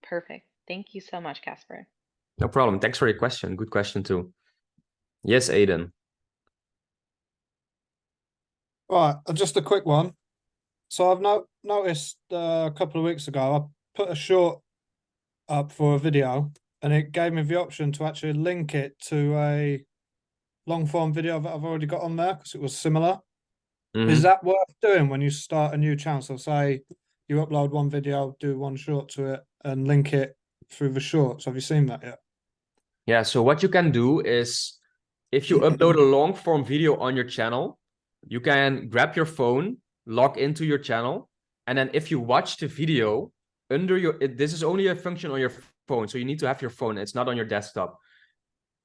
Perfect. Thank you so much, Casper. No problem. Thanks for your question. Good question too. Yes, Aiden. Right, just a quick one. So I've noticed a couple of weeks ago, I put a short up for a video, and it gave me the option to actually link it to a long form video that I've already got on there because it was similar. Is that worth doing when you start a new channel? So say you upload one video, do one short to it, and link it through the shorts. Have you seen that yet? Yeah, so what you can do is if you upload a long form video on your channel, you can grab your phone, log into your channel, and then if you watch the video under your, this is only a function on your phone, so you need to have your phone, it's not on your desktop.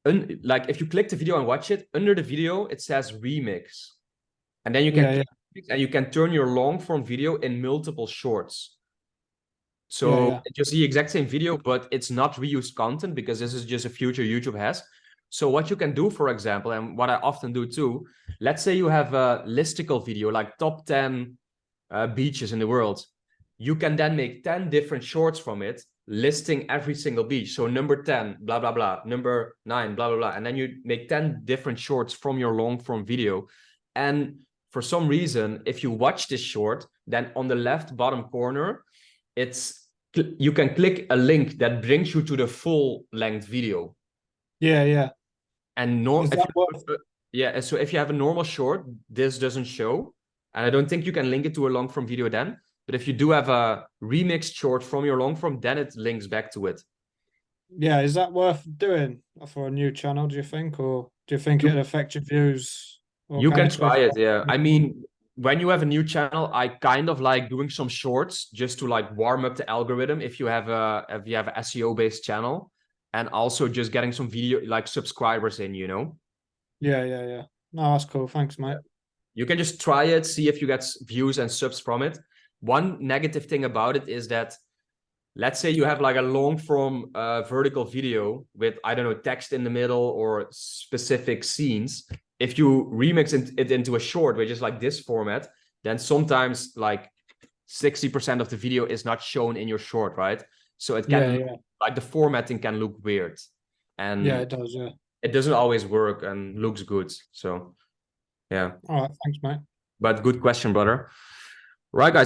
Like if you click the video and watch it, under the video, it says remix. And then you can click remix and you can turn your long form video in multiple shorts. So it's just the exact same video, but it's not reused content because this is just a feature YouTube has. So what you can do, for example, and what I often do too, let's say you have a listicle video, like top 10 beaches in the world. You can then make 10 different shorts from it, listing every single beach. So number 10, blah, blah, blah, number 9, blah, blah, blah. And then you make 10 different shorts from your long form video. And for some reason, if you watch this short, then on the left bottom corner, you can click a link that brings you to the full length video. And so if you have a normal short, this doesn't show. And I don't think you can link it to a long form video then. But if you do have a remixed short from your long form, then it links back to it. Yeah, is that worth doing for a new channel, do you think? Or do you think it'll affect your views? You can try it, yeah. I mean, when you have a new channel, I kind of like doing some shorts just to like warm up the algorithm if you have a SEO based channel, and also just getting some video like subscribers in, you know. No, that's cool. Thanks, mate. You can just try it, see if you get views and subs from it. One negative thing about it is that, let's say you have like a long form vertical video with, I don't know, text in the middle or specific scenes. If you remix it into a short, which is like this format, then sometimes like 60% of the video is not shown in your short, right? So it can, like the formatting can look weird. And it does, it doesn't always work and looks good. So, yeah. All right, thanks, mate. But good question, brother. Right, guys.